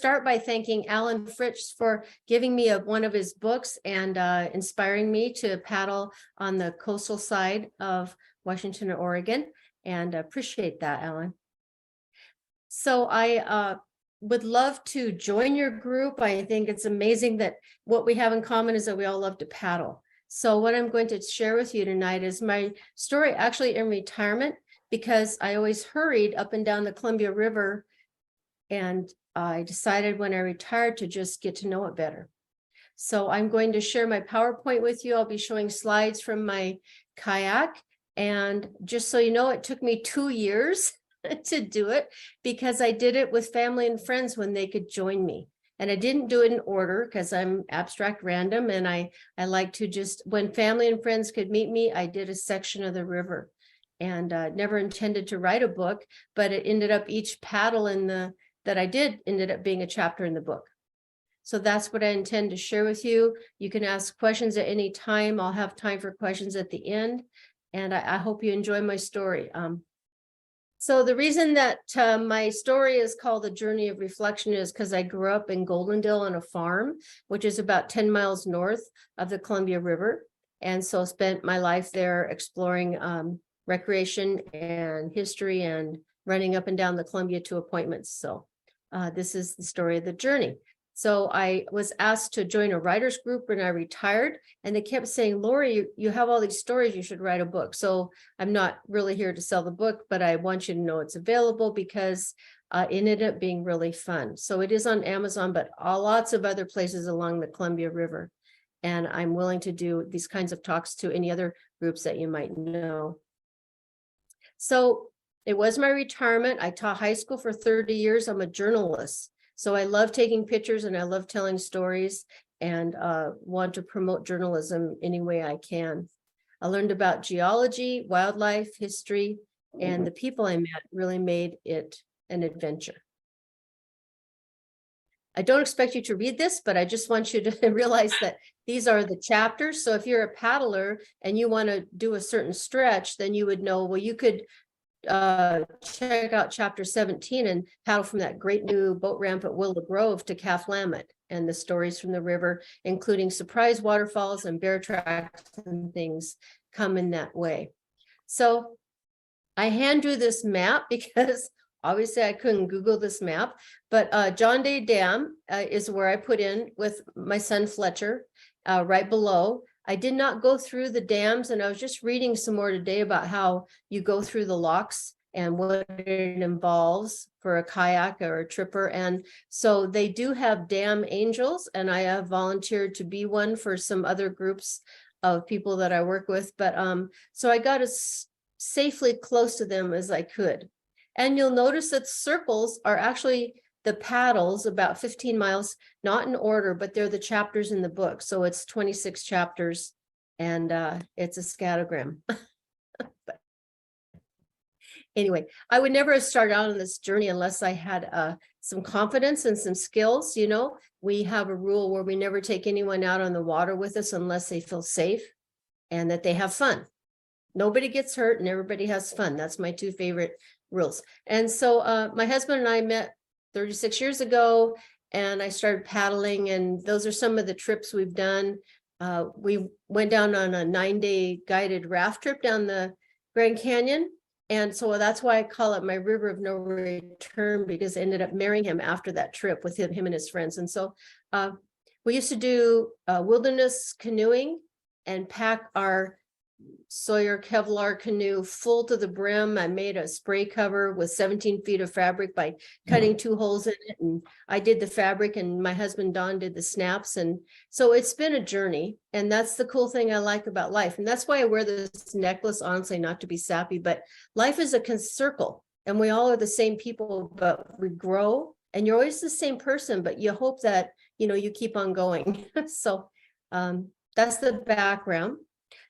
start by thanking Alan Fritz for giving me one of his books and inspiring me to paddle on the coastal side of Washington and Oregon, and appreciate that, Alan. So I would love to join your group. I think it's amazing that what we have in common is that we all love to paddle. So what I'm going to share with you tonight is my story actually in retirement, because I always hurried up and down the Columbia River, and I decided when I retired to just get to know it better. So I'm going to share my PowerPoint with you. I'll be showing slides from my kayak. And just so you know, it took me 2 years to do it, because I did it with family and friends when they could join me. And I didn't do it in order because I'm abstract random, and I like to just, when family and friends could meet me, I did a section of the river, and never intended to write a book, but it ended up each paddle that I did ended up being a chapter in the book. So that's what I intend to share with you. You can ask questions at any time. I'll have time for questions at the end, and I hope you enjoy my story. So the reason that my story is called The Journey of Reflection is because I grew up in Goldendale on a farm, which is about 10 miles north of the Columbia River. And so spent my life there exploring recreation and history and running up and down the Columbia to appointments. So this is the story of the journey. So I was asked to join a writer's group when I retired, and they kept saying, Laurie, you have all these stories, you should write a book. So I'm not really here to sell the book, but I want you to know it's available because it ended up being really fun. So it is on Amazon, but lots of other places along the Columbia River. And I'm willing to do these kinds of talks to any other groups that you might know. So it was my retirement. I taught high school for 30 years. I'm a journalist. So I love taking pictures and I love telling stories, and want to promote journalism any way I can. I learned about geology, wildlife, history, and the people I met really made it an adventure. I don't expect you to read this, but I just want you to realize that these are the chapters. So if you're a paddler and you want to do a certain stretch, then you would know, well, you could check out chapter 17 and paddle from that great new boat ramp at Willow Grove to Calf Lamet, and the stories from the river, including surprise waterfalls and bear tracks and things, come in that way. So I hand drew this map because obviously I couldn't Google this map, but John Day Dam is where I put in with my son Fletcher, right below. I did not go through the dams, and I was just reading some more today about how you go through the locks and what it involves for a kayak or a tripper. And so they do have dam angels, and I have volunteered to be one for some other groups of people that I work with. But so I got as safely close to them as I could. And you'll notice that circles are actually the paddles, about 15 miles, not in order, but they're the chapters in the book. So it's 26 chapters, and it's a scattergram. But anyway, I would never have started out on this journey unless I had some confidence and some skills. You know, we have a rule where we never take anyone out on the water with us unless they feel safe and that they have fun. Nobody gets hurt and everybody has fun. That's my two favorite rules. And so my husband and I met 36 years ago, and I started paddling, and those are some of the trips we've done. We went down on a 9-day guided raft trip down the Grand Canyon, and so that's why I call it my river of no return, because I ended up marrying him after that trip with him and his friends. And so we used to do wilderness canoeing and pack our Sawyer Kevlar canoe full to the brim. I made a spray cover with 17 feet of fabric by cutting 2 holes in it, and I did the fabric, and my husband Don did the snaps. And so it's been a journey, and that's the cool thing I like about life. And that's why I wear this necklace, honestly, not to be sappy, but life is a circle, and we all are the same people, but we grow, and you're always the same person, but you hope that, you know, you keep on going. So that's the background.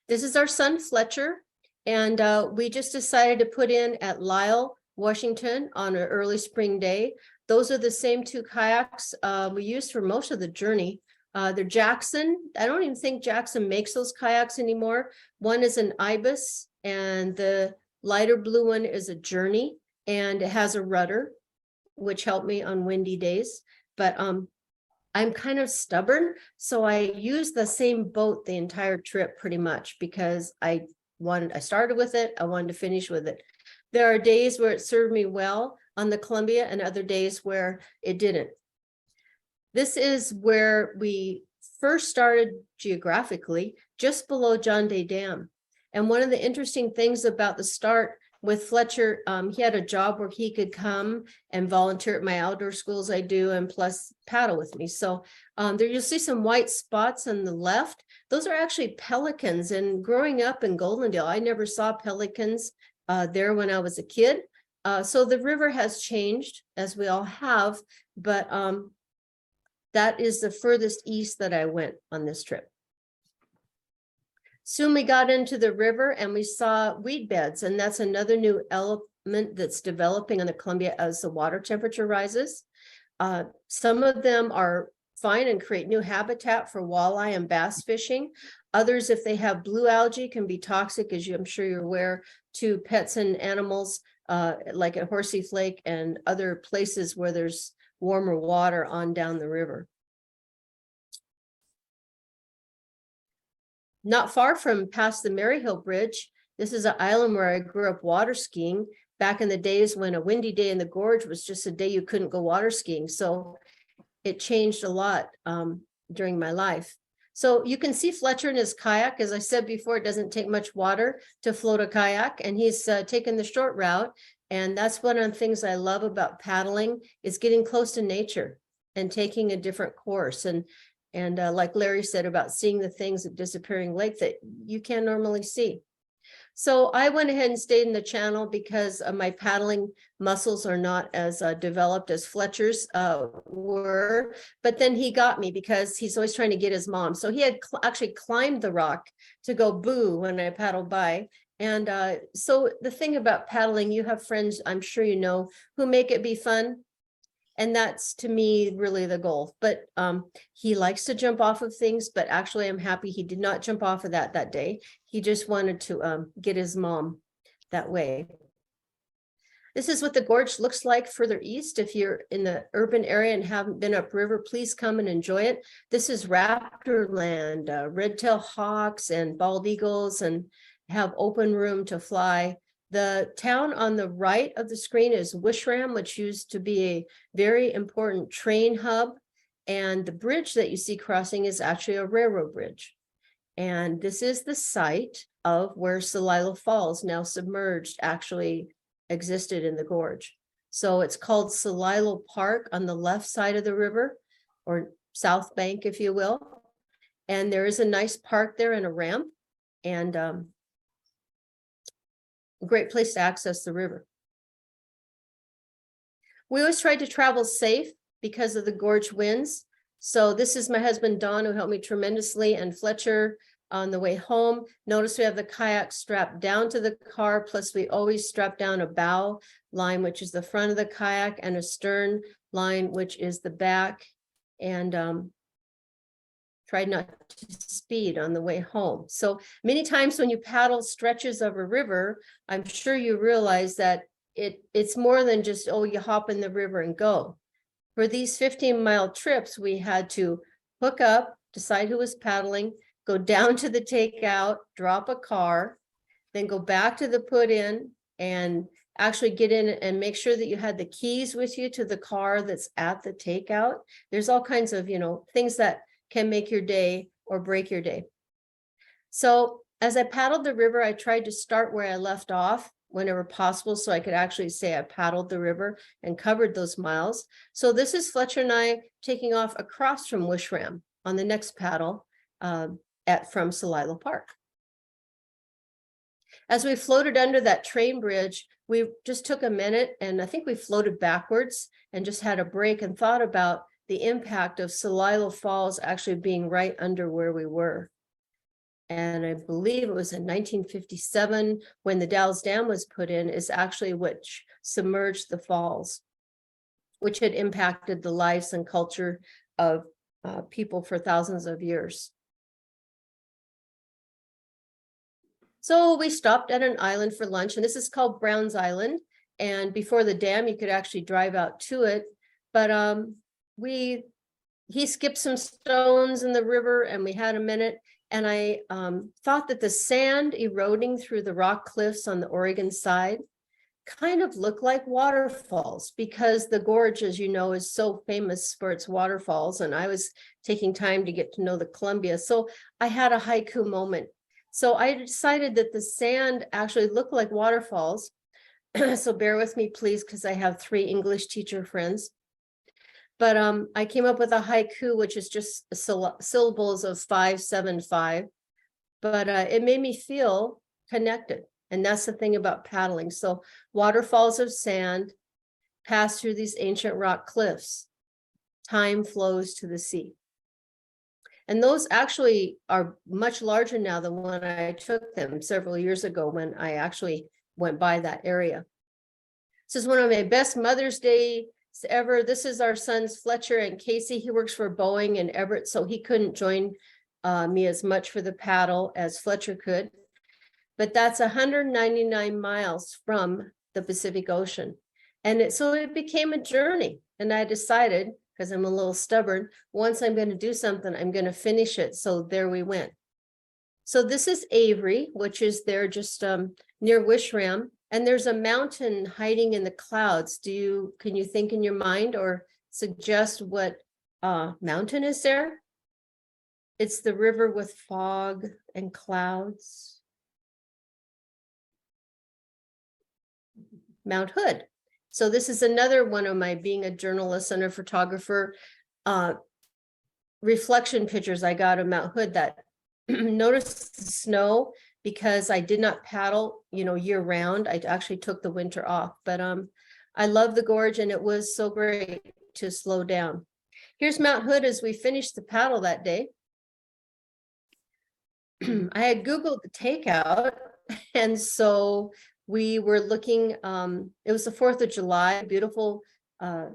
This is our son Fletcher, and we just decided to put in at Lyle, Washington on an early spring day. Those are the same 2 kayaks we used for most of the journey. They're Jackson. I don't even think Jackson makes those kayaks anymore. One is an Ibis, and the lighter blue one is a Journey, and it has a rudder, which helped me on windy days. but I'm kind of stubborn, so I use the same boat the entire trip pretty much because I started with it, I wanted to finish with it. There are days where it served me well on the Columbia and other days where it didn't. This is where we first started geographically, just below John Day Dam. And one of the interesting things about the start with Fletcher, he had a job where he could come and volunteer at my outdoor schools I do, and plus paddle with me. So there you'll see some white spots on the left. Those are actually pelicans. And growing up in Goldendale, I never saw pelicans there when I was a kid. So the river has changed, as we all have, but that is the furthest east that I went on this trip. Soon we got into the river and we saw weed beds, and that's another new element that's developing on the Columbia as the water temperature rises. Some of them are fine and create new habitat for walleye and bass fishing. Others, if they have blue algae, can be toxic, as I'm sure you're aware, to pets and animals, like at Horsey Lake and other places where there's warmer water on down the river. Not far from past the Maryhill Bridge, this is an island where I grew up water skiing back in the days when a windy day in the gorge was just a day you couldn't go water skiing. So it changed a lot during my life. So you can see Fletcher in his kayak. As I said before, it doesn't take much water to float a kayak, and he's taken the short route. And that's one of the things I love about paddling is getting close to nature and taking a different course. And like Larry said about seeing the things at Disappearing Lake that you can't normally see. So I went ahead and stayed in the channel because my paddling muscles are not as developed as Fletcher's were. But then he got me because he's always trying to get his mom. So he had actually climbed the rock to go boo when I paddled by. And so the thing about paddling, you have friends, I'm sure you know, who make it be fun. And that's, to me, really the goal. But he likes to jump off of things, but actually I'm happy he did not jump off of that day. He just wanted to get his mom that way. This is what the gorge looks like further east. If you're in the urban area and haven't been upriver, please come and enjoy it. This is raptor land, red-tailed hawks and bald eagles, and have open room to fly. The town on the right of the screen is Wishram, which used to be a very important train hub. And the bridge that you see crossing is actually a railroad bridge. And this is the site of where Celilo Falls, now submerged, actually existed in the gorge. So it's called Celilo Park on the left side of the river, or south bank, if you will. And there is a nice park there and a ramp, and a great place to access the river. We always tried to travel safe because of the gorge winds. So this is my husband, Don, who helped me tremendously, and Fletcher on the way home. Notice we have the kayak strapped down to the car, plus we always strap down a bow line, which is the front of the kayak, and a stern line, which is the back, and tried not to speed on the way home. So many times when you paddle stretches of a river, I'm sure you realize that it's more than just, oh, you hop in the river and go. For these 15-mile trips, we had to hook up, decide who was paddling, go down to the takeout, drop a car, then go back to the put in and actually get in and make sure that you had the keys with you to the car that's at the takeout. There's all kinds of, things that can make your day or break your day. So as I paddled the river, I tried to start where I left off whenever possible, so I could actually say I paddled the river and covered those miles. So this is Fletcher and I taking off across from Wishram on the next paddle from Celilo Park. As we floated under that train bridge, we just took a minute, and I think we floated backwards and just had a break and thought about the impact of Celilo Falls actually being right under where we were. And I believe it was in 1957 when the Dalles Dam was put in, is actually which submerged the falls, which had impacted the lives and culture of people for thousands of years. So we stopped at an island for lunch, and this is called Brown's Island. And before the dam, you could actually drive out to it. But he skipped some stones in the river and we had a minute. And I thought that the sand eroding through the rock cliffs on the Oregon side kind of looked like waterfalls, because the gorge, as you know, is so famous for its waterfalls. And I was taking time to get to know the Columbia. So I had a haiku moment. So I decided that the sand actually looked like waterfalls. So bear with me, please, because I have 3 English teacher friends. But I came up with a haiku, which is just syllables of 5, 7, 5. But it made me feel connected. And that's the thing about paddling. So waterfalls of sand pass through these ancient rock cliffs. Time flows to the sea. And those actually are much larger now than when I took them several years ago, when I actually went by that area. This is one of my best Mother's Day ever. This is our sons, Fletcher and Casey. He works for Boeing in Everett, so he couldn't join me as much for the paddle as Fletcher could. But that's 199 miles from the Pacific Ocean. And so it became a journey. And I decided, because I'm a little stubborn, once I'm going to do something, I'm going to finish it. So there we went. So this is Avery, which is there just near Wishram. And there's a mountain hiding in the clouds. Can you think in your mind or suggest what mountain is there? It's the river with fog and clouds. Mount Hood. So this is another one of my, being a journalist and a photographer, reflection pictures I got of Mount Hood. That noticed the snow, because I did not paddle, year round. I actually took the winter off, but I love the gorge, and it was so great to slow down. Here's Mount Hood as we finished the paddle that day. I had Googled the takeout, and so we were looking, it was the 4th of July, beautiful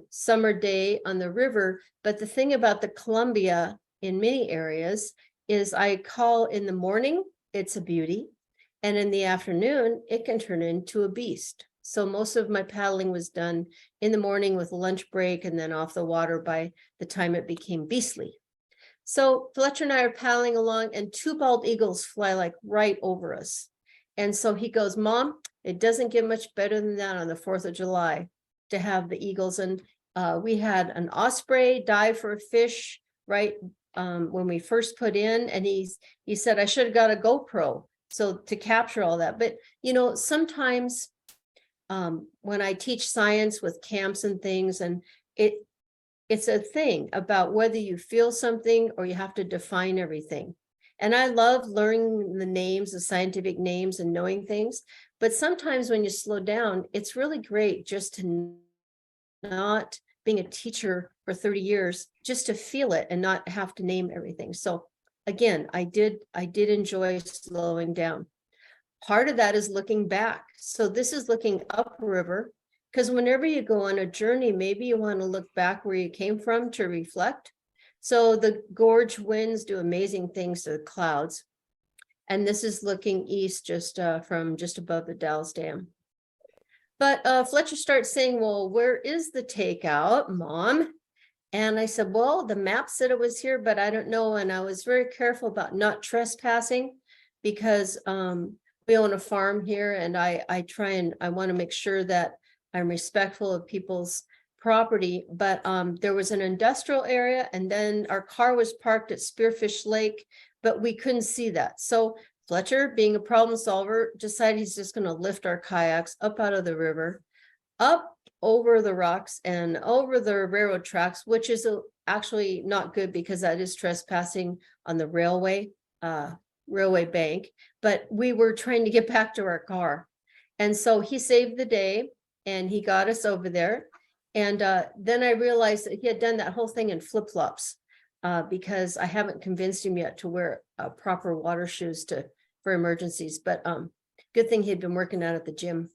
summer day on the river. But the thing about the Columbia in many areas is I call in the morning, it's a beauty. And in the afternoon, it can turn into a beast. So most of my paddling was done in the morning with lunch break and then off the water by the time it became beastly. So Fletcher and I are paddling along, and 2 bald eagles fly like right over us. And so he goes, Mom, it doesn't get much better than that on the 4th of July to have the eagles. And we had an osprey dive for a fish right when we first put in. And he said, I should have got a GoPro so to capture all that. But, sometimes when I teach science with camps and things, and it's a thing about whether you feel something or you have to define everything. And I love learning the names, the scientific names, and knowing things. But sometimes when you slow down, it's really great just to not, being a teacher for 30 years, just to feel it and not have to name everything. So again, I did enjoy slowing down. Part of that is looking back. So this is looking upriver, because whenever you go on a journey, maybe you want to look back where you came from to reflect. So the gorge winds do amazing things to the clouds. And this is looking east just from just above the Dalles Dam. But Fletcher starts saying, well, where is the takeout, Mom? And I said, well, the map said it was here, but I don't know. And I was very careful about not trespassing, because we own a farm here, and I want to make sure that I'm respectful of people's property. But there was an industrial area, and then our car was parked at Spearfish Lake, but we couldn't see that. So Fletcher, being a problem solver, decided he's just going to lift our kayaks up out of the river, up over the rocks and over the railroad tracks, which is actually not good, because that is trespassing on the railway bank. But we were trying to get back to our car. And so he saved the day, and he got us over there. And then I realized that he had done that whole thing in flip-flops, because I haven't convinced him yet to wear proper water shoes for emergencies. But good thing he'd been working out at the gym.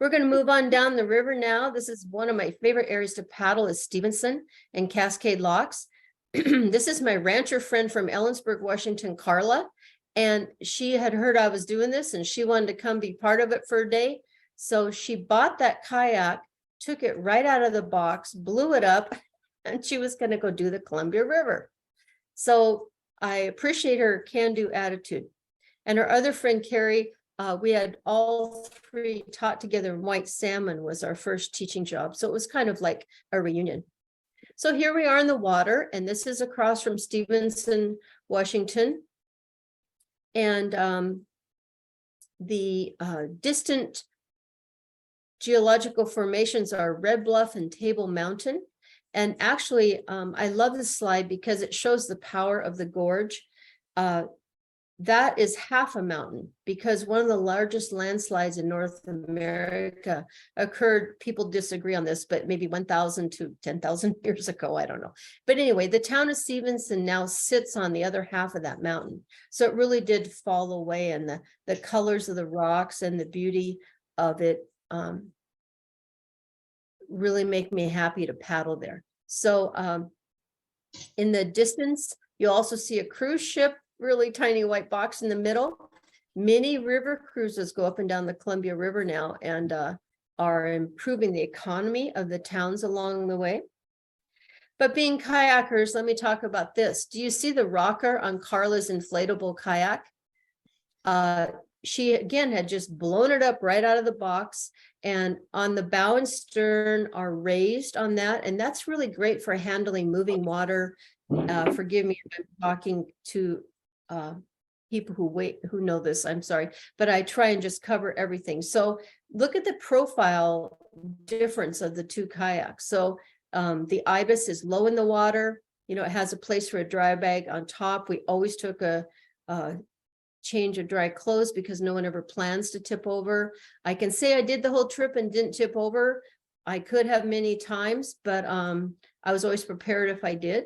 We're going to move on down the river now. This is one of my favorite areas to paddle, is Stevenson and Cascade Locks. This is my rancher friend from Ellensburg, Washington, Carla. And she had heard I was doing this, and she wanted to come be part of it for a day. So she bought that kayak, took it right out of the box, blew it up, and she was going to go do the Columbia River. So I appreciate her can-do attitude. And our other friend, Carrie, we had all three taught together. White salmon was our first teaching job. So it was kind of like a reunion. So here we are in the water, and this is across from Stevenson, Washington. And the distant geological formations are Red Bluff and Table Mountain. And actually, I love this slide because it shows the power of the gorge. That is half a mountain, because one of the largest landslides in North America occurred, people disagree on this, but maybe 1,000 to 10,000 years ago, I don't know. But anyway, the town of Stevenson now sits on the other half of that mountain. So it really did fall away, and the colors of the rocks and the beauty of it really make me happy to paddle there. So in the distance, you'll also see a cruise ship, really tiny white box in the middle. Many river cruises go up and down the Columbia River now, and are improving the economy of the towns along the way. But being kayakers, let me talk about this. Do you see the rocker on Carla's inflatable kayak? She again had just blown it up right out of the box, and on the bow and stern are raised on that, and that's really great for handling moving water. Forgive me if I'm talking to people who know this, I'm sorry, but I try and just cover everything. So look at the profile difference of the two kayaks. So the Ibis is low in the water. You know, it has a place for a dry bag on top. We always took a change of dry clothes because no one ever plans to tip over. I can say I did the whole trip and didn't tip over. I could have many times, but I was always prepared if I did.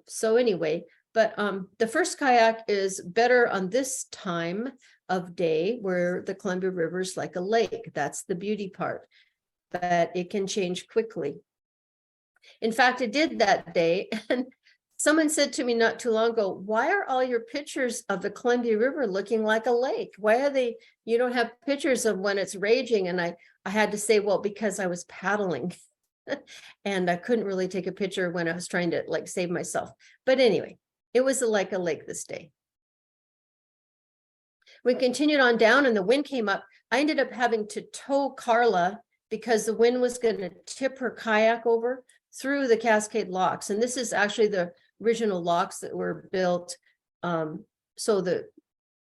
So anyway, but the first kayak is better on this time of day where the Columbia River is like a lake. That's the beauty part, but it can change quickly. In fact, it did that day. And someone said to me not too long ago, why are all your pictures of the Columbia River looking like a lake? Why are they, you don't have pictures of when it's raging? And I had to say, well, because I was paddling and I couldn't really take a picture when I was trying to like save myself. But anyway, it was like a lake this day. We continued on down and the wind came up. I ended up having to tow Carla because the wind was going to tip her kayak over through the Cascade locks. And this is actually the original locks that were built so the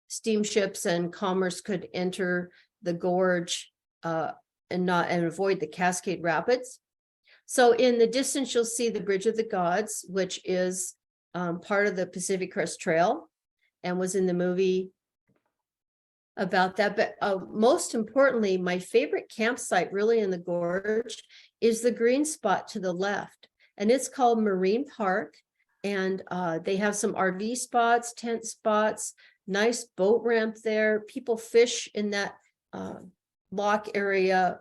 steamships and commerce could enter the gorge and avoid the Cascade Rapids. So in the distance, you'll see the Bridge of the Gods, which is part of the Pacific Crest Trail and was in the movie about that. But most importantly, my favorite campsite really in the gorge is the green spot to the left. And it's called Marine Park. And they have some RV spots, tent spots, nice boat ramp there. People fish in that lock area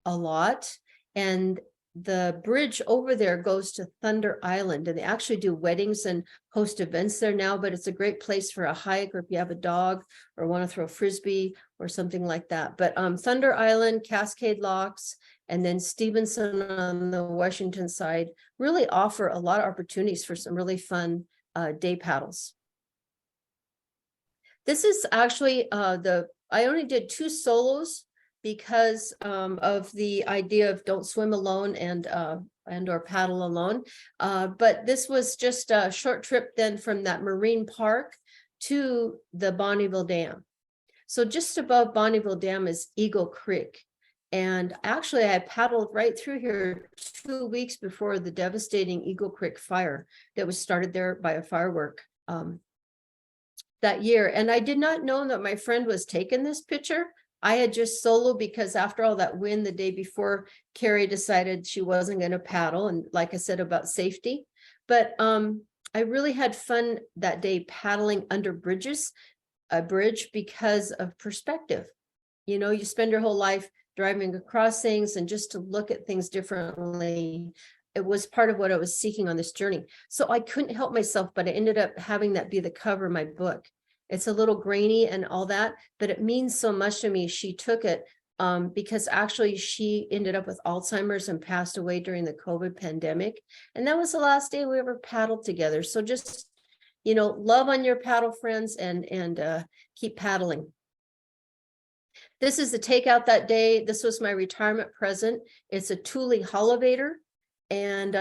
a lot. And the bridge over there goes to Thunder Island, and they actually do weddings and host events there now, but it's a great place for a hike or if you have a dog or want to throw a frisbee or something like that. But Thunder Island, Cascade Locks, and then Stevenson on the Washington side really offer a lot of opportunities for some really fun day paddles. This is actually I only did 2 solos because of the idea of don't swim alone and or paddle alone. But this was just a short trip then from that marine park to the Bonneville Dam. So just above Bonneville Dam is Eagle Creek. And actually I paddled right through here 2 weeks before the devastating Eagle Creek fire that was started there by a firework that year. And I did not know that my friend was taking this picture. I had just solo because after all that wind the day before, Carrie decided she wasn't going to paddle. And like I said about safety, but I really had fun that day paddling under a bridge because of perspective. You know, you spend your whole life driving across things and just to look at things differently. It was part of what I was seeking on this journey. So I couldn't help myself, but I ended up having that be the cover of my book. It's a little grainy and all that, but it means so much to me. She took it because actually she ended up with Alzheimer's and passed away during the COVID pandemic. And that was the last day we ever paddled together. So just, love on your paddle friends and keep paddling. This is the takeout that day. This was my retirement present. It's a Thule Holovator. And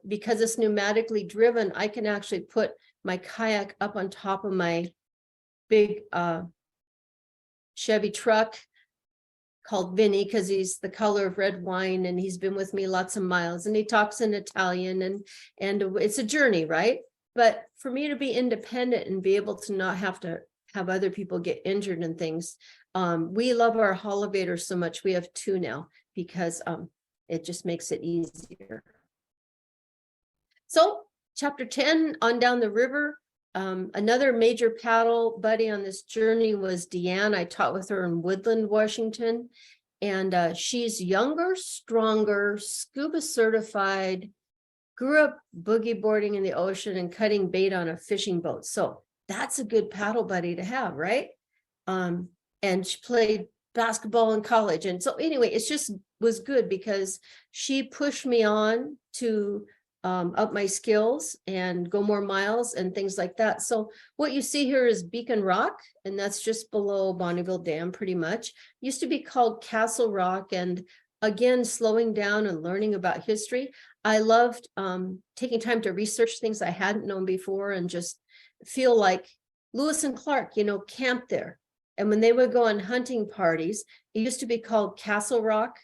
because it's pneumatically driven, I can actually put my kayak up on top of my big Chevy truck called Vinny, because he's the color of red wine and he's been with me lots of miles and he talks in Italian and it's a journey, right? But for me to be independent and be able to not have to have other people get injured and things, we love our Holovator so much. We have two now because it just makes it easier. So chapter 10, on down the river. Another major paddle buddy on this journey was Deanne. I taught with her in Woodland, Washington. And she's younger, stronger, scuba certified, grew up boogie boarding in the ocean and cutting bait on a fishing boat. So that's a good paddle buddy to have, right? And she played basketball in college. And so anyway, it just was good because she pushed me on to up my skills and go more miles and things like that. So what you see here is Beacon Rock, and that's just below Bonneville Dam pretty much. Used to be called Castle Rock. And again, slowing down and learning about history. I loved taking time to research things I hadn't known before and just feel like Lewis and Clark, camped there. And when they would go on hunting parties, it used to be called Castle Rock.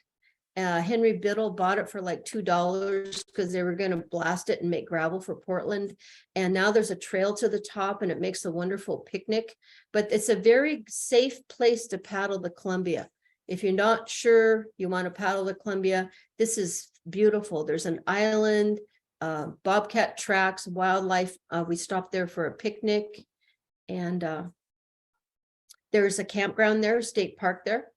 Henry Biddle bought it for like $2 because they were going to blast it and make gravel for Portland. And now there's a trail to the top and it makes a wonderful picnic. But it's a very safe place to paddle the Columbia. If you're not sure you want to paddle the Columbia, this is beautiful. There's an island, bobcat tracks, wildlife. We stopped there for a picnic. And there's a campground there, state park there.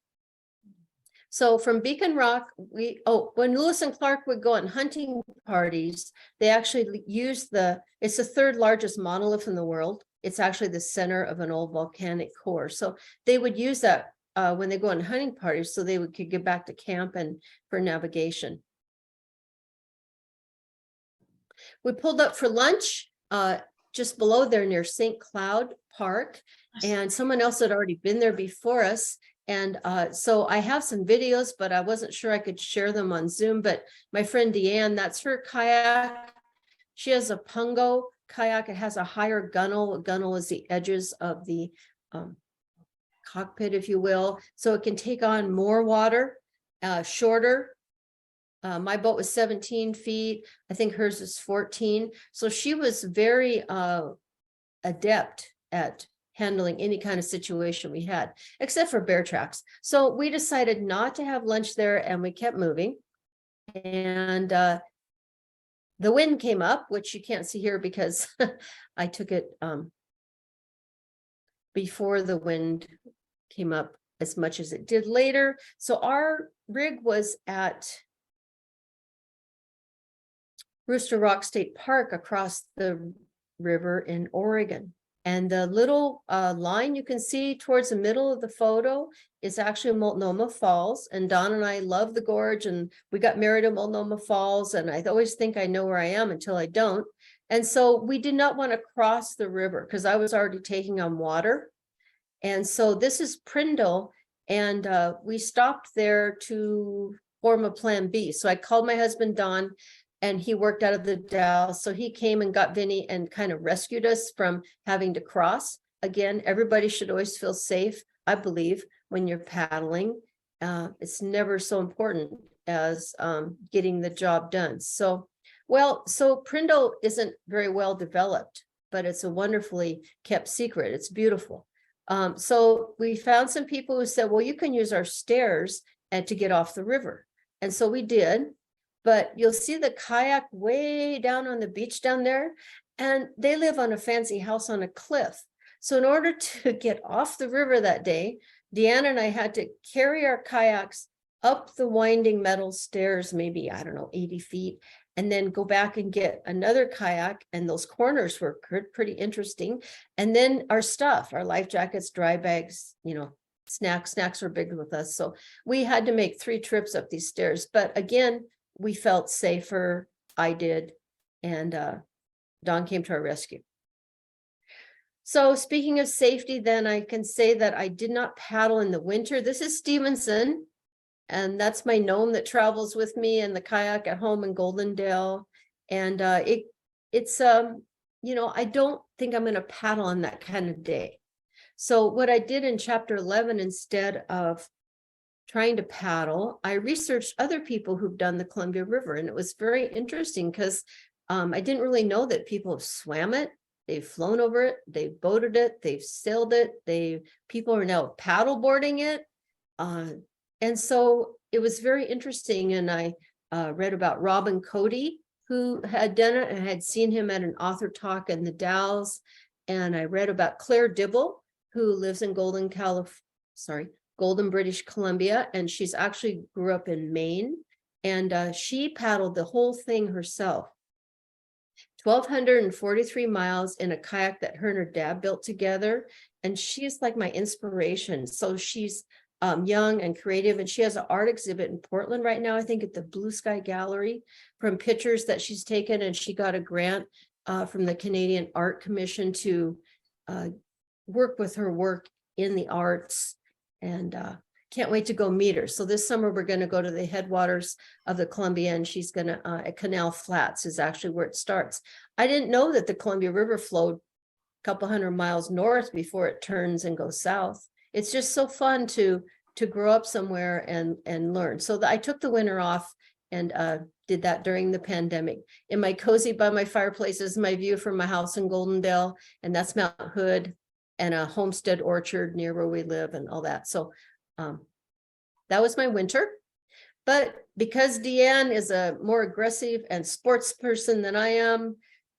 So from Beacon Rock, when Lewis and Clark would go on hunting parties, they actually used it's the third largest monolith in the world. It's actually the center of an old volcanic core. So they would use that when they go on hunting parties so they could get back to camp and for navigation. We pulled up for lunch just below there near St. Cloud Park, and someone else had already been there before us. And so I have some videos, but I wasn't sure I could share them on Zoom. But my friend Deanne, that's her kayak. She has a Pungo kayak. It has a higher gunnel. A gunnel is the edges of the cockpit, if you will. So it can take on more water, shorter. My boat was 17 feet. I think hers is 14. So she was very adept at handling any kind of situation we had, except for bear tracks. So we decided not to have lunch there and we kept moving. And the wind came up, which you can't see here because I took it before the wind came up as much as it did later. So our rig was at Rooster Rock State Park across the river in Oregon. And the little line you can see towards the middle of the photo is actually Multnomah Falls. And Don and I love the gorge, and we got married at Multnomah Falls. And I always think I know where I am until I don't. And so we did not want to cross the river because I was already taking on water. And so this is Prindle. And we stopped there to form a plan B. So I called my husband, Don, and he worked out of the Dalles. So he came and got Vinny and kind of rescued us from having to cross. Again, everybody should always feel safe, I believe, when you're paddling. It's never so important as getting the job done. So Prindle isn't very well developed, but it's a wonderfully kept secret. It's beautiful. So we found some people who said, well, you can use our stairs and to get off the river. And so we did. But you'll see the kayak way down on the beach down there, and they live on a fancy house on a cliff. So in order to get off the river that day, Deanna and I had to carry our kayaks up the winding metal stairs, maybe, 80 feet, and then go back and get another kayak. And those corners were pretty interesting. And then our stuff, our life jackets, dry bags, Snacks were big with us. So we had to make 3 trips up these stairs. But again, we felt safer. I did. And Dawn came to our rescue. So speaking of safety, then I can say that I did not paddle in the winter. This is Stevenson, and that's my gnome that travels with me in the kayak at home in Goldendale. And it's you know, I don't think I'm going to paddle on that kind of day. So what I did in chapter 11, instead of trying to paddle, I researched other people who've done the Columbia River, and it was very interesting because I didn't really know that people have swam it. They've flown over it, they've boated it, they've sailed it, people are now paddle boarding it. And so it was very interesting. And I read about Robin Cody, who had done it, and had seen him at an author talk in the Dalles. And I read about Claire Dibble, who lives in Golden, British Columbia. And she's actually grew up in Maine. And she paddled the whole thing herself. 1,243 miles in a kayak that her and her dad built together. And she's like my inspiration. So she's young and creative, and she has an art exhibit in Portland right now, I think at the Blue Sky Gallery, from pictures that she's taken. And she got a grant from the Canadian Art Commission to work with her work in the arts. And can't wait to go meet her. So this summer we're going to go to the headwaters of the Columbia, and she's going to at Canal Flats is actually where it starts. I didn't know that the Columbia River flowed a couple hundred miles north before it turns and goes south. It's just so fun to grow up somewhere and learn. So I took the winter off and did that during the pandemic. In my cozy by my fireplace is my view from my house in Goldendale, and that's Mount Hood and a homestead orchard near where we live and all that. So that was my winter. But because Deanne is a more aggressive and sports person than I am,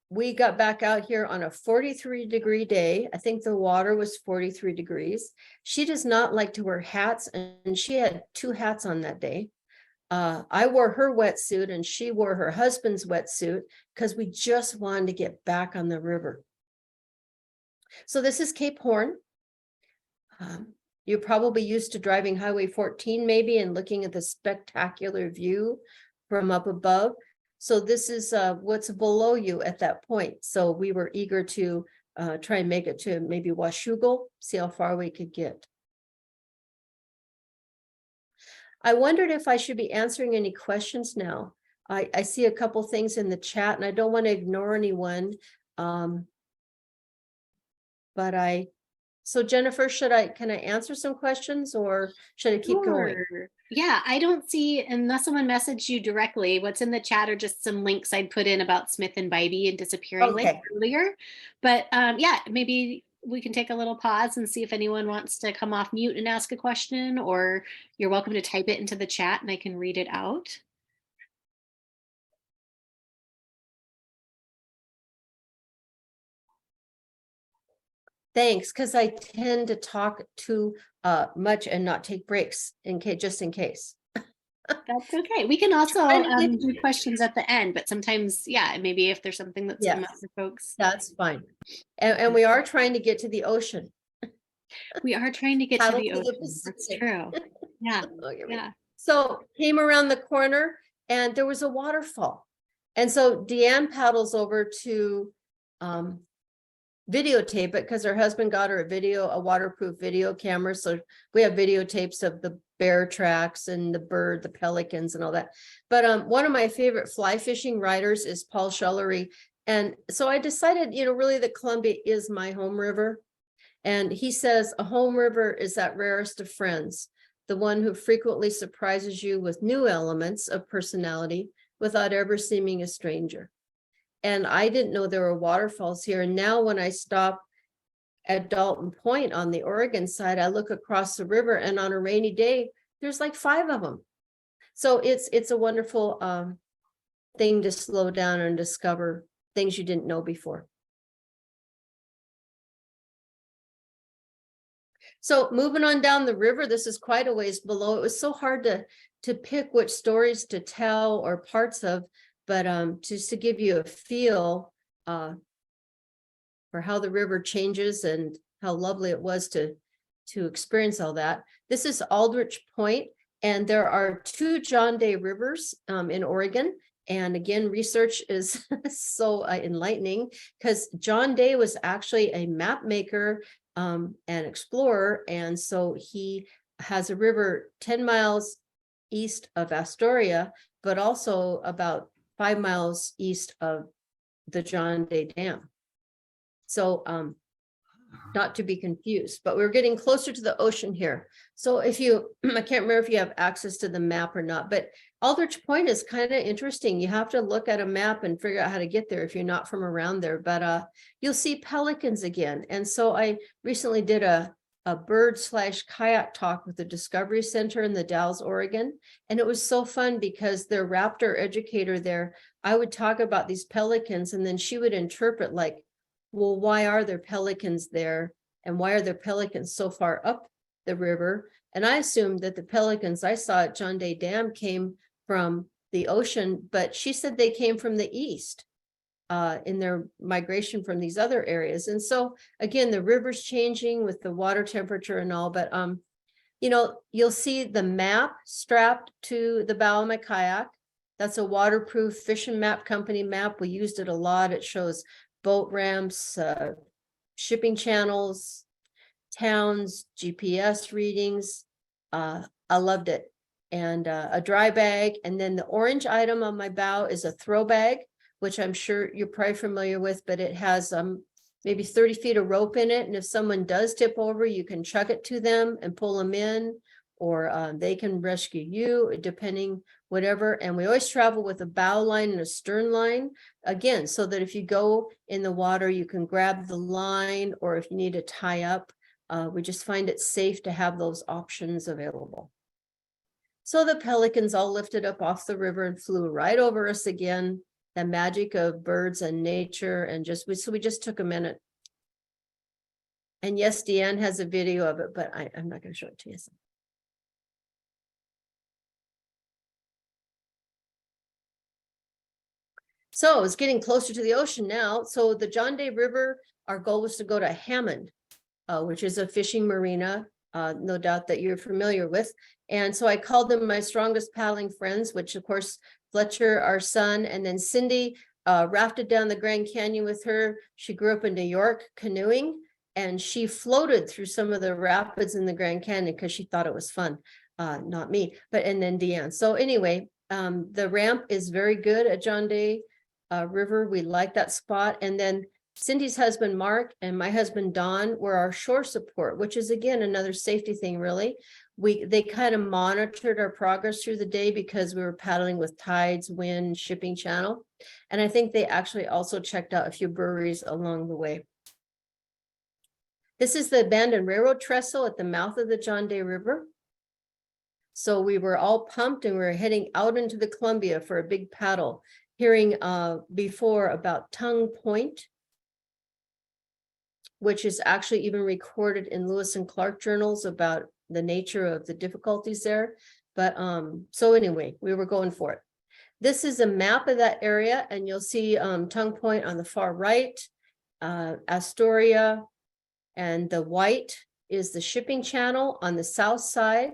we got back out here on a 43-degree day. I think the water was 43 degrees. She does not like to wear hats, and she had 2 hats on that day. I wore her wetsuit and she wore her husband's wetsuit because we just wanted to get back on the river. So this is Cape Horn. You're probably used to driving Highway 14 maybe and looking at the spectacular view from up above. So this is what's below you at that point. So we were eager to try and make it to maybe Washougal, see how far we could get. I wondered if I should be answering any questions now. I see a couple things in the chat, and I don't want to ignore anyone. So Jennifer, can I answer some questions, or should I keep going? Yeah, I don't see, unless someone messaged you directly, what's in the chat are just some links I'd put in about Smith and Bybee and disappearing lake earlier. But yeah, maybe we can take a little pause and see if anyone wants to come off mute and ask a question, or you're welcome to type it into the chat and I can read it out. Thanks, because I tend to talk too much and not take breaks just in case. That's okay. We can also do questions at the end, but sometimes, yeah, maybe if there's something that's come up for folks. That's fine. And we are trying to get to the ocean. We are trying to get to the ocean. That's true. Yeah. Yeah. So came around the corner and there was a waterfall. And so Deanne paddles over to videotape it because her husband got her a waterproof video camera. So we have videotapes of the bear tracks and the pelicans and all that. But one of my favorite fly fishing writers is Paul Schullery. And so I decided, really the Columbia is my home river. And he says, a home river is that rarest of friends, the one who frequently surprises you with new elements of personality without ever seeming a stranger. And I didn't know there were waterfalls here. And now when I stop at Dalton Point on the Oregon side, I look across the river, and on a rainy day, there's like 5 of them. So it's a wonderful thing to slow down and discover things you didn't know before. So moving on down the river, this is quite a ways below. It was so hard to pick which stories to tell or parts of, but just to give you a feel for how the river changes and how lovely it was to to experience all that. This is Aldrich Point, and there are 2 John Day rivers in Oregon. And again, research is so enlightening, because John Day was actually a map maker and explorer. And so he has a river 10 miles east of Astoria, but also about 5 miles east of the John Day Dam. So not to be confused, but we're getting closer to the ocean here. So if you, I can't remember if you have access to the map or not, but Aldrich Point is kind of interesting. You have to look at a map and figure out how to get there if you're not from around there, but you'll see pelicans again. And so I recently did a bird/kayak talk with the Discovery Center in the Dalles, Oregon. And it was so fun because their raptor educator there, I would talk about these pelicans, and then she would interpret like, well, why are there pelicans there? And why are there pelicans so far up the river? And I assumed that the pelicans I saw at John Day Dam came from the ocean, but she said they came from the east in their migration from these other areas. And so again, the river's changing with the water temperature and all, but you know, you'll see the map strapped to the bow of my kayak. That's a waterproof Fish and Map Company map. We used it a lot. It shows boat ramps, shipping channels, towns, GPS readings. I loved it. And a dry bag. And then the orange item on my bow is a throw bag, which I'm sure you're probably familiar with, but it has maybe 30 feet of rope in it. And if someone does tip over, you can chuck it to them and pull them in, or they can rescue you, depending, whatever. And we always travel with a bow line and a stern line, again, so that if you go in the water, you can grab the line, or if you need to tie up, we just find it safe to have those options available. So the pelicans all lifted up off the river and flew right over us again. The magic of birds and nature, and so we just took a minute. And yes, Deanne has a video of it, but I'm not going to show it to you. So it's getting closer to the ocean now. So the John Day River, our goal was to go to Hammond, which is a fishing marina, no doubt that you're familiar with. And so I called them my strongest paddling friends, which of course, Fletcher, our son, and then Cindy rafted down the Grand Canyon with her. She grew up in New York canoeing, and she floated through some of the rapids in the Grand Canyon because she thought it was fun. Not me, and then Deanne. So anyway, the ramp is very good at John Day River. We like that spot. And then Cindy's husband, Mark, and my husband, Don, were our shore support, which is, again, another safety thing, really. They kind of monitored our progress through the day because we were paddling with tides, wind, shipping channel. And I think they actually also checked out a few breweries along the way. This is the abandoned railroad trestle at the mouth of the John Day River. So we were all pumped and we were heading out into the Columbia for a big paddle, hearing before about Tongue Point, which is actually even recorded in Lewis and Clark journals about the nature of the difficulties there. But so anyway, we were going for it. This is a map of that area, and you'll see Tongue Point on the far right, Astoria, and the white is the shipping channel on the south side.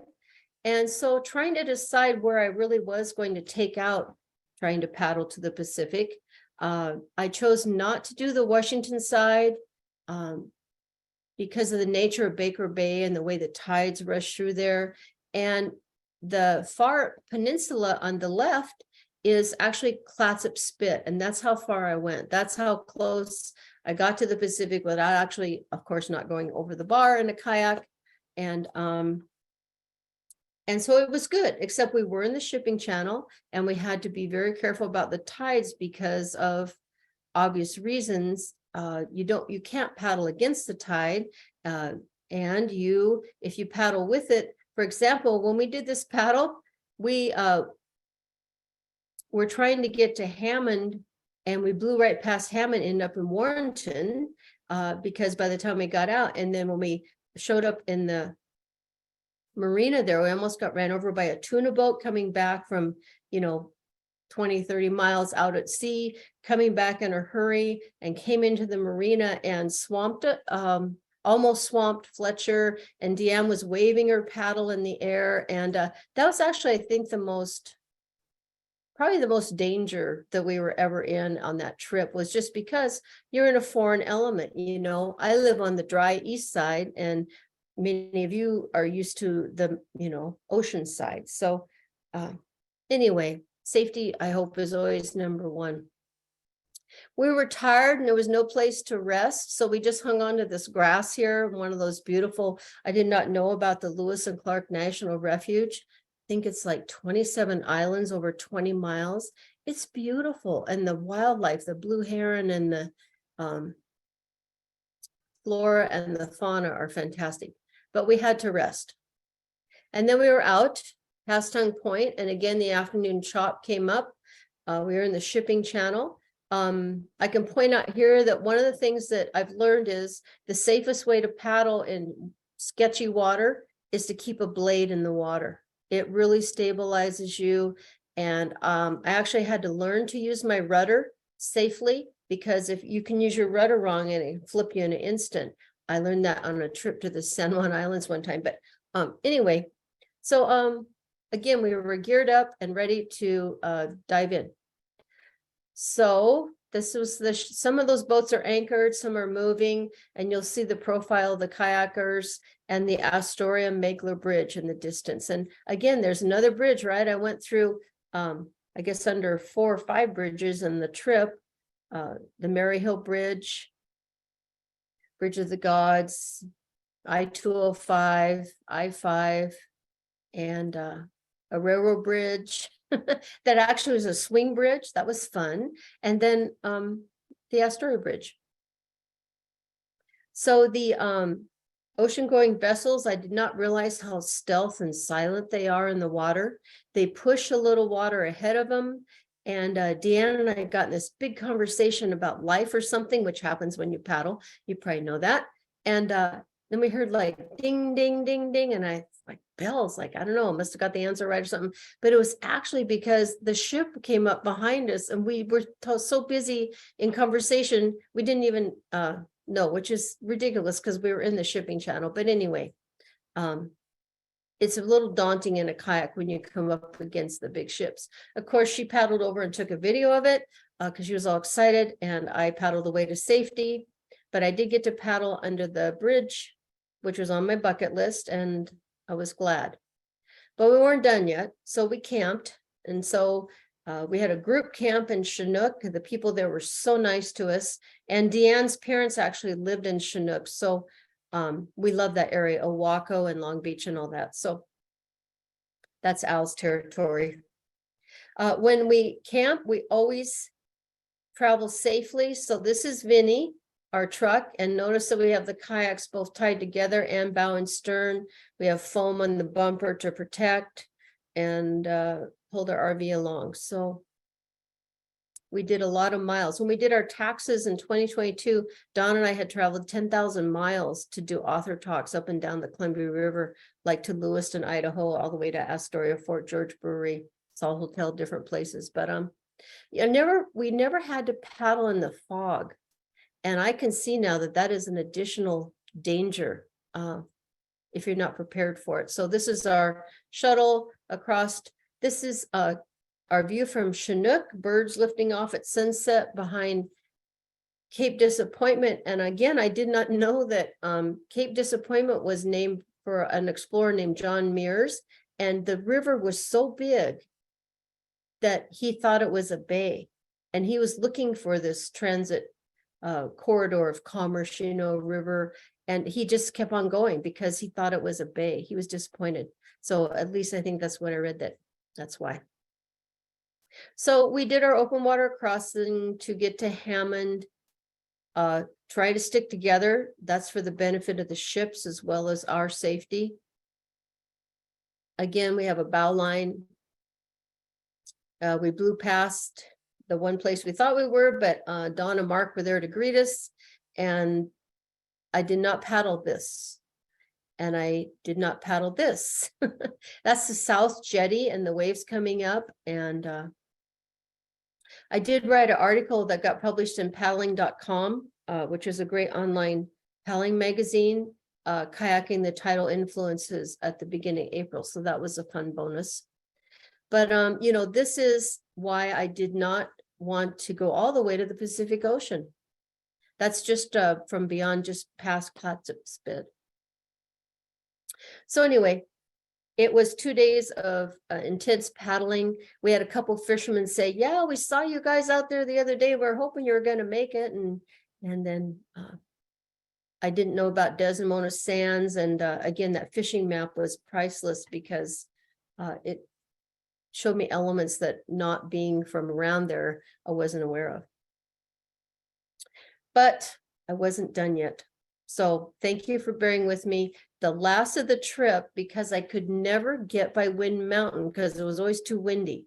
And so trying to decide where I really was going to take out, trying to paddle to the Pacific, I chose not to do the Washington side because of the nature of Baker Bay and the way the tides rush through there. And the far peninsula on the left is actually Clatsop Spit, and that's how far I went. That's how close I got to the Pacific without actually, of course, not going over the bar in a kayak. And so it was good, except we were in the shipping channel and we had to be very careful about the tides because of obvious reasons. You can't paddle against the tide, and if you paddle with it, for example, when we did this paddle, we were trying to get to Hammond, and we blew right past Hammond, ended up in Warrenton, because by the time we got out, and then when we showed up in the marina there, we almost got ran over by a tuna boat coming back from 20-30 miles out at sea, coming back in a hurry, and came into the marina and swamped it. almost swamped Fletcher, and Deanne was waving her paddle in the air. And that was actually, I think, probably the most danger that we were ever in on that trip, was just because you're in a foreign element. I live on the dry east side, and many of you are used to the, ocean side. So anyway, safety, I hope, is always number one. We were tired and there was no place to rest. So we just hung on to this grass here, one of those beautiful, I did not know about the Lewis and Clark National Refuge. I think it's like 27 islands over 20 miles. It's beautiful. And the wildlife, the blue heron and the flora and the fauna are fantastic. But we had to rest. And then we were out past Tongue Point, and again, the afternoon chop came up. We were in the shipping channel. I can point out here that one of the things that I've learned is the safest way to paddle in sketchy water is to keep a blade in the water. It really stabilizes you. And I actually had to learn to use my rudder safely, because if you can use your rudder wrong and it flip you in an instant. I learned that on a trip to the San Juan Islands one time. But anyway, so again, we were geared up and ready to dive in. So this was some of those boats are anchored, some are moving, and you'll see the profile of the kayakers and the Astoria Megler Bridge in the distance. And again, there's another bridge, right? I went through, I guess, under 4 or 5 bridges in the trip. The Maryhill Bridge, Bridge of the Gods, I-205, I-5, and a railroad bridge. That actually was a swing bridge. That was fun. And then the Astoria Bridge. So the ocean-going vessels, I did not realize how stealth and silent they are in the water. They push a little water ahead of them. And Deanna and I got in this big conversation about life or something, which happens when you paddle. You probably know that. And then we heard like ding, ding, ding, ding. And I like bells, like, I don't know, must have got the answer right or something. But it was actually because the ship came up behind us and we were so busy in conversation, we didn't even know, which is ridiculous because we were in the shipping channel. But anyway, it's a little daunting in a kayak when you come up against the big ships. Of course, she paddled over and took a video of it because she was all excited, and I paddled away to safety. But I did get to paddle under the bridge, which was on my bucket list, and I was glad. But we weren't done yet, so we camped. And so we had a group camp in Chinook. The people there were so nice to us. And Deanne's parents actually lived in Chinook. So we love that area, Oahu and Long Beach and all that. So that's Al's territory. When we camp, we always travel safely. So this is Vinny, our truck, and notice that we have the kayaks both tied together and bow and stern. We have foam on the bumper to protect and hold our RV along. So we did a lot of miles. When we did our taxes in 2022, Don and I had traveled 10,000 miles to do author talks up and down the Columbia River, like to Lewiston, Idaho, all the way to Astoria, Fort George Brewery, Salt Hotel, different places. But we never had to paddle in the fog. And I can see now that that is an additional danger if you're not prepared for it. So this is our shuttle across. This is our view from Chinook, birds lifting off at sunset behind Cape Disappointment. And again, I did not know that Cape Disappointment was named for an explorer named John Mears. And the river was so big that he thought it was a bay. And he was looking for this transit corridor of commerce, river. And he just kept on going because he thought it was a bay. He was disappointed. So at least I think that's what I read, that's why. So we did our open water crossing to get to Hammond, try to stick together. That's for the benefit of the ships as well as our safety. Again, we have a bow line. We blew past the one place we thought we were, but Dawn and Mark were there to greet us. And I did not paddle this. And I did not paddle this. That's the South Jetty and the waves coming up. And I did write an article that got published in paddling.com, which is a great online paddling magazine, kayaking the tidal influences at the beginning of April. So that was a fun bonus. But, you know, this is why I did not want to go all the way to the Pacific Ocean. That's just from beyond just past Clatsop Spit. So anyway, it was 2 days of intense paddling. We had a couple fishermen say, yeah, we saw you guys out there the other day. We're hoping you were going to make it. And then I didn't know about Desdemona Sands. And again, that fishing map was priceless because it showed me elements that, not being from around there, I wasn't aware of. But I wasn't done yet. So thank you for bearing with me. The last of the trip, because I could never get by Wind Mountain because it was always too windy.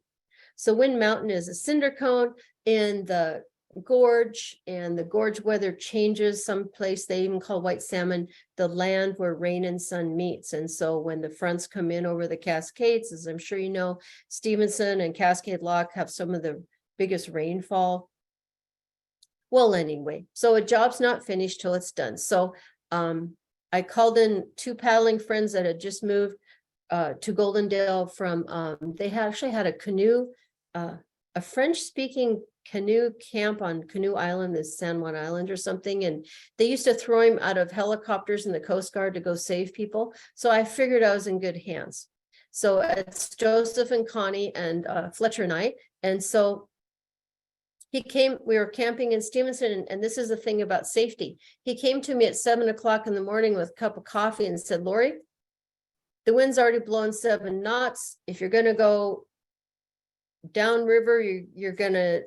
So Wind Mountain is a cinder cone in the gorge, and the gorge weather changes someplace. They even call White Salmon the land where rain and sun meets. And so when the fronts come in over the Cascades, as I'm sure you know, Stevenson and Cascade Lock have some of the biggest rainfall. Well, anyway, so a job's not finished till it's done. So I called in 2 paddling friends that had just moved to Goldendale from, they actually had a canoe, a French-speaking canoe camp on Canoe Island, this San Juan Island or something. And they used to throw him out of helicopters in the Coast Guard to go save people. So I figured I was in good hands. So it's Joseph and Connie and Fletcher and I. And so he came, we were camping in Stevenson, and this is the thing about safety. He came to me at 7 o'clock in the morning with a cup of coffee and said, Laurie, the wind's already blowing 7 knots. If you're going to go downriver, you're going to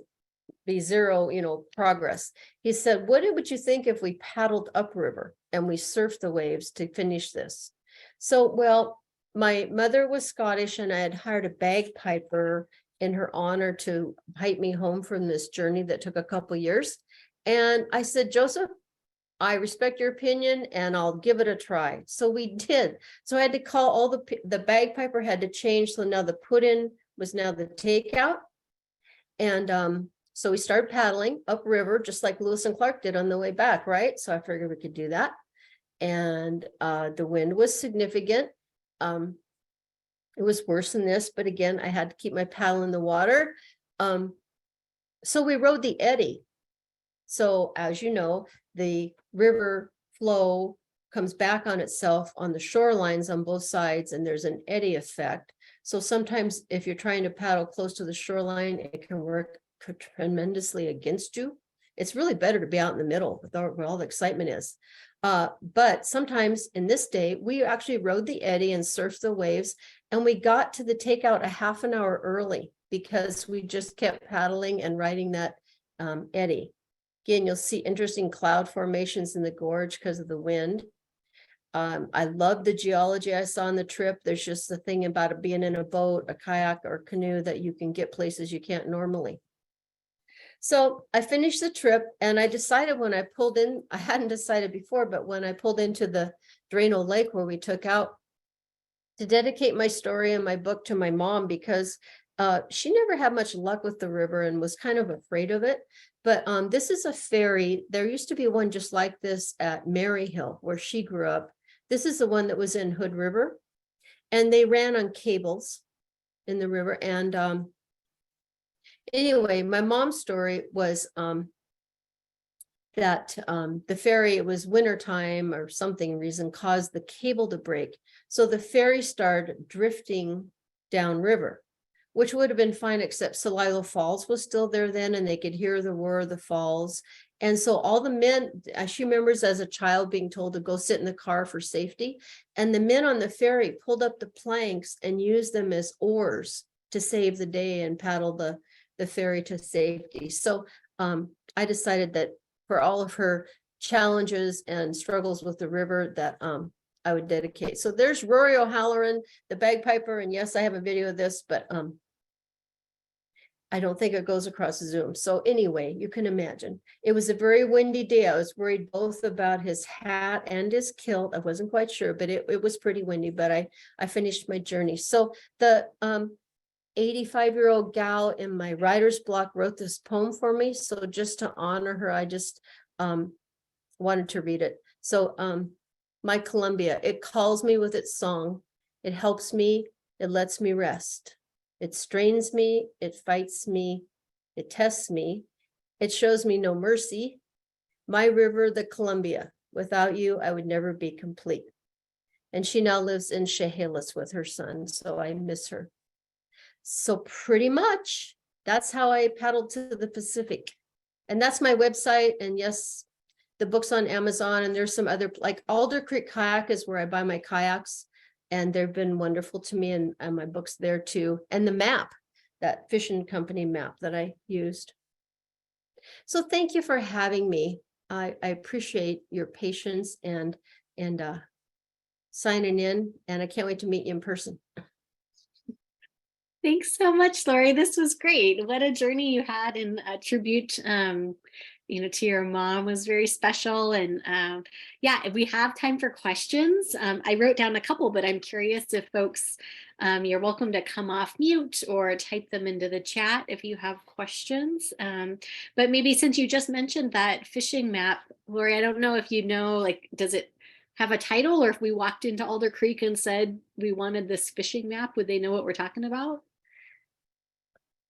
be zero, you know, progress. He said, what would you think if we paddled upriver and we surfed the waves to finish this? So, well, my mother was Scottish, and I had hired a bagpiper in her honor to pipe me home from this journey that took a couple years. And I said, Joseph, I respect your opinion and I'll give it a try. So we did. So I had to call all the bagpiper had to change. So now the put in was now the takeout. And so we started paddling upriver, just like Lewis and Clark did on the way back, right? So I figured we could do that. And the wind was significant. It was worse than this, but again, I had to keep my paddle in the water. So we rode the eddy. So as you know, the river flow comes back on itself on the shorelines on both sides, and there's an eddy effect. So sometimes if you're trying to paddle close to the shoreline, it can work tremendously against you. It's really better to be out in the middle where all the excitement is. But sometimes in this day, we actually rode the eddy and surfed the waves, and we got to the takeout a half an hour early because we just kept paddling and riding that eddy. Again, you'll see interesting cloud formations in the gorge because of the wind. I love the geology I saw on the trip. There's just the thing about it being in a boat, a kayak, or canoe that you can get places you can't normally. So I finished the trip, and I decided when I pulled in, I hadn't decided before, but when I pulled into the Drano Lake where we took out, to dedicate my story and my book to my mom, because she never had much luck with the river and was kind of afraid of it. But this is a ferry. There used to be one just like this at Maryhill, where she grew up. This is the one that was in Hood River, and they ran on cables in the river. And anyway, my mom's story was that the ferry, it was wintertime or something reason, caused the cable to break. So the ferry started drifting downriver, which would have been fine, except Celilo Falls was still there then, and they could hear the roar of the falls. And so all the men, she remembers as a child being told to go sit in the car for safety. And the men on the ferry pulled up the planks and used them as oars to save the day and paddle the ferry to safety. So I decided that for all of her challenges and struggles with the river, that I would dedicate. So there's Rory O'Halloran, the bagpiper, and yes, I have a video of this, but I don't think it goes across Zoom. So anyway, you can imagine. It was a very windy day. I was worried both about his hat and his kilt. I wasn't quite sure, but it was pretty windy, but I finished my journey. So the 85-year-old gal in my writer's block wrote this poem for me. So just to honor her, I just wanted to read it. So my Columbia, it calls me with its song. It helps me. It lets me rest. It strains me. It fights me. It tests me. It shows me no mercy. My river, the Columbia. Without you, I would never be complete. And she now lives in Chehalis with her son, so I miss her. So pretty much that's how I paddled to the Pacific. And that's my website. And yes, the book's on Amazon, and there's some other, like Alder Creek Kayak is where I buy my kayaks, and they've been wonderful to me, and my book's there too. And the map, that fishing company map that I used. So thank you for having me. I appreciate your patience and signing in, and I can't wait to meet you in person. Thanks so much, Laurie. This was great. What a journey you had, and a tribute, to your mom was very special. And yeah, if we have time for questions, I wrote down a couple, but I'm curious if folks, you're welcome to come off mute or type them into the chat if you have questions. But maybe since you just mentioned that fishing map, Laurie, I don't know if you know, like, does it have a title, or if we walked into Alder Creek and said we wanted this fishing map, would they know what we're talking about?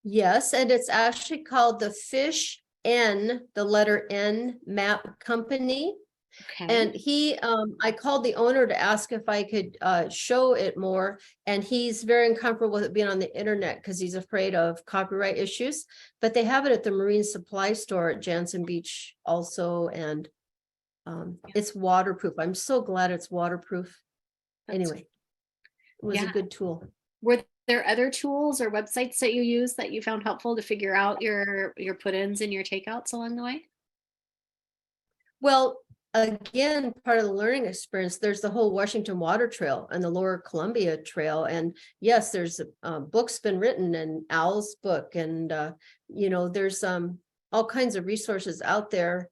Yes, and it's actually called the Fish N, the letter N Map Company. Okay. And I called the owner to ask if I could show it more, and he's very uncomfortable with it being on the internet because he's afraid of copyright issues. But they have it at the Marine Supply Store at Jansen Beach also, and it's waterproof. I'm so glad it's waterproof. Anyway, it was a good tool. Were there other tools or websites that you use that you found helpful to figure out your put-ins and your takeouts along the way? Well, again, part of the learning experience, there's the whole Washington Water Trail and the Lower Columbia Trail. And yes, there's books been written, and Al's book, and there's all kinds of resources out there.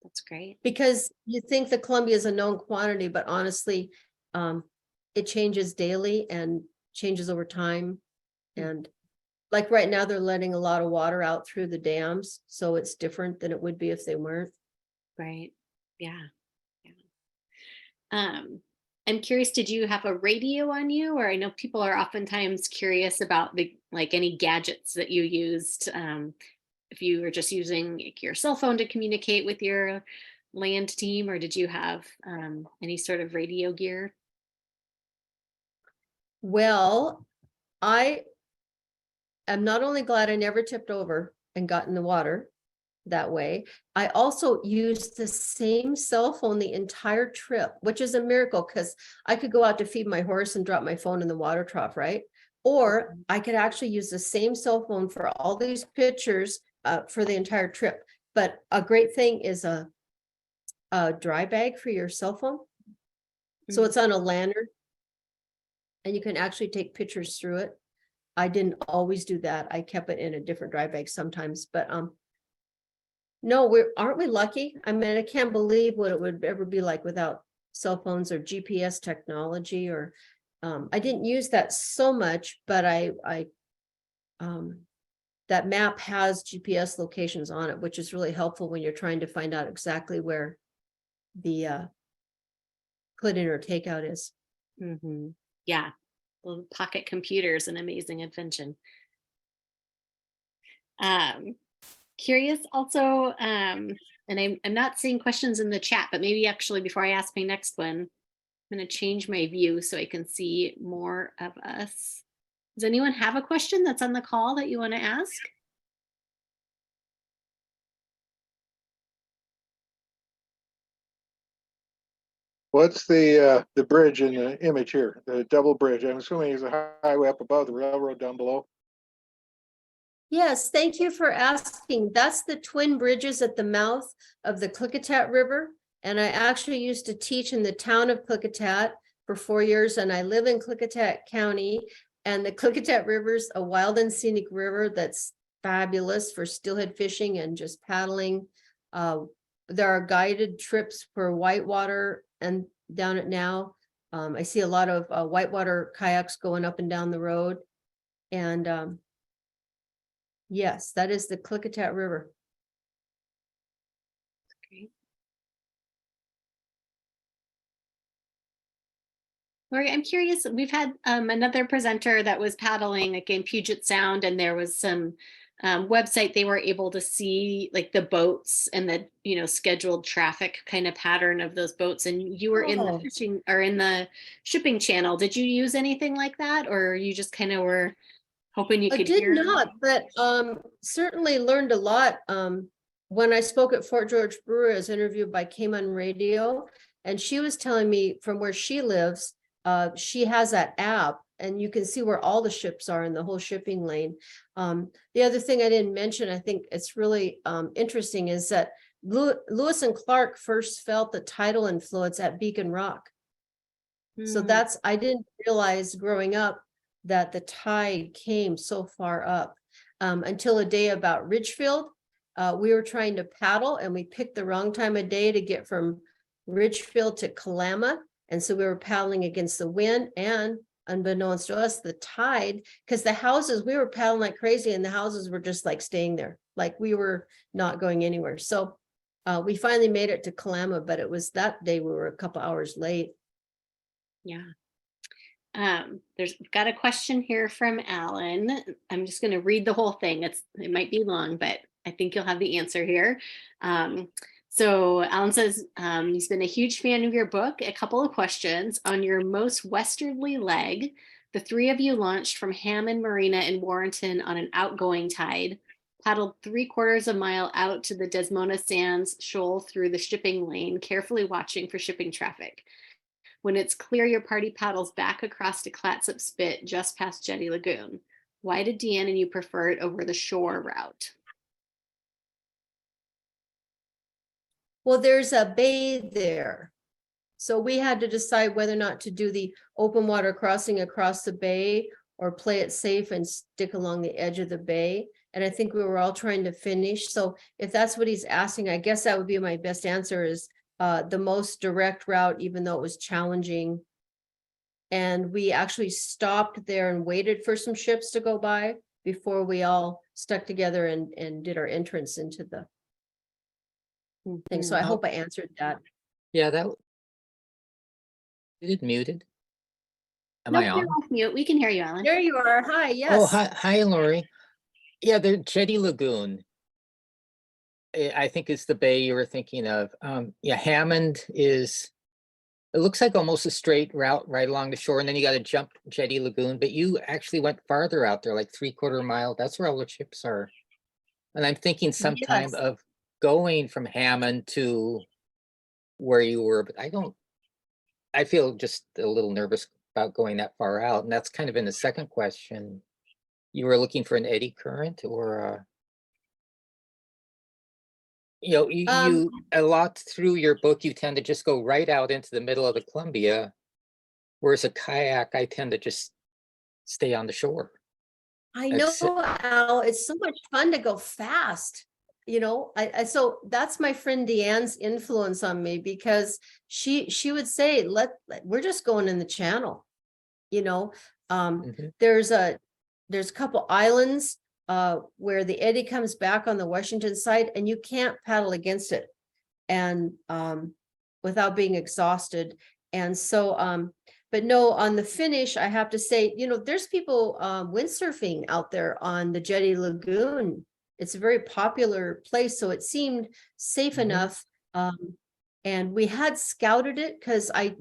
That's great. Because you think the Columbia is a known quantity, but honestly, it changes daily and changes over time. And like right now, they're letting a lot of water out through the dams, so it's different than it would be if they weren't. Right. Yeah. I'm curious, did you have a radio on you? Or I know people are oftentimes curious about any gadgets that you used. If you were just using your cell phone to communicate with your land team, or did you have any sort of radio gear? Well, I am not only glad I never tipped over and got in the water that way, I also used the same cell phone the entire trip, which is a miracle because I could go out to feed my horse and drop my phone in the water trough, right? Or I could actually use the same cell phone for all these pictures for the entire trip. But a great thing is a dry bag for your cell phone. So it's on a lanyard and you can actually take pictures through it. I didn't always do that. I kept it in a different dry bag sometimes, but no, aren't we lucky? I mean, I can't believe what it would ever be like without cell phones or GPS technology. Or I didn't use that so much, but that map has GPS locations on it, which is really helpful when you're trying to find out exactly where the put in or takeout is. Yeah, little pocket computer is an amazing invention. Curious also, and I'm not seeing questions in the chat, but maybe actually before I ask my next one, I'm going to change my view so I can see more of us. Does anyone have a question that's on the call that you want to ask? What's the bridge in the image here, the double bridge? I'm assuming it's a highway up above, the railroad down below. Yes, thank you for asking. That's the twin bridges at the mouth of the Klickitat River. And I actually used to teach in the town of Klickitat for 4 years, and I live in Klickitat County. And the Klickitat River is a wild and scenic river that's fabulous for steelhead fishing and just paddling. There are guided trips for whitewater and down it now. I see a lot of whitewater kayaks going up and down the road. And yes, that is the Klickitat River. Laurie, I'm curious, we've had another presenter that was paddling like in Puget Sound, and there was some website they were able to see like the boats and the, you know, scheduled traffic kind of pattern of those boats. And you were in the Oh. fishing or in the shipping channel. Did you use anything like that, or you just kind of were hoping you I could did hear? not, but certainly learned a lot. When I spoke at Fort George Brewery, I was interviewed by Cayman Radio, and she was telling me from where she lives, she has that app, and you can see where all the ships are in the whole shipping lane. The other thing I didn't mention, I think it's really interesting, is that Lewis and Clark first felt the tidal influence at Beacon Rock. So Hmm. I didn't realize growing up that the tide came so far up until a day about Ridgefield. We were trying to paddle and we picked the wrong time of day to get from Ridgefield to Kalama. And so we were paddling against the wind, and unbeknownst to us, the tide, because the houses, we were paddling like crazy and the houses were just like staying there. Like we were not going anywhere. So we finally made it to Kalama, but it was that day we were a couple hours late. Yeah. We've got a question here from Alan. I'm just going to read the whole thing. It might be long, but I think you'll have the answer here. So Alan says he's been a huge fan of your book. A couple of questions. On your most westerly leg, the three of you launched from Hammond Marina in Warrenton on an outgoing tide, paddled 3/4 mile out to the Desmona Sands shoal through the shipping lane, carefully watching for shipping traffic. When it's clear, your party paddles back across to Clatsop Spit just past Jetty Lagoon. Why did Deanne and you prefer it over the shore route? Well, there's a bay there. So we had to decide whether or not to do the open water crossing across the bay or play it safe and stick along the edge of the bay. And I think we were all trying to finish. So if that's what he's asking, I guess that would be my best answer, is the most direct route, even though it was challenging. And we actually stopped there and waited for some ships to go by before we all stuck together and did our entrance into the thing. So I hope I answered that. Yeah, is it muted? Am Nope, I you're on? off mute. We can hear you, Alan. There you are. Hi, Oh, yes. hi, Laurie. Yeah, the Jetty Lagoon, I think is the bay you were thinking of. Yeah, Hammond is, it looks like almost a straight route right along the shore, and then you got to jump Jetty Lagoon, but you actually went farther out there, like 3/4 mile. That's where all the ships are. And I'm thinking sometime Yes. of going from Hammond to where you were, but I feel just a little nervous about going that far out. And that's kind of in the second question. You were looking for an eddy current, or you a lot through your book, you tend to just go right out into the middle of the Columbia, whereas a kayak, I tend to just stay on the shore. I know, Al, it's so much fun to go fast. So that's my friend Deanne's influence on me, because she would say, we're just going in the channel. Mhm. There's a couple islands where the eddy comes back on the Washington side and you can't paddle against it and without being exhausted. And so but no, on the finish, I have to say, there's people windsurfing out there on the Jetty Lagoon. It's a very popular place, so it seemed safe enough. And we had scouted it because I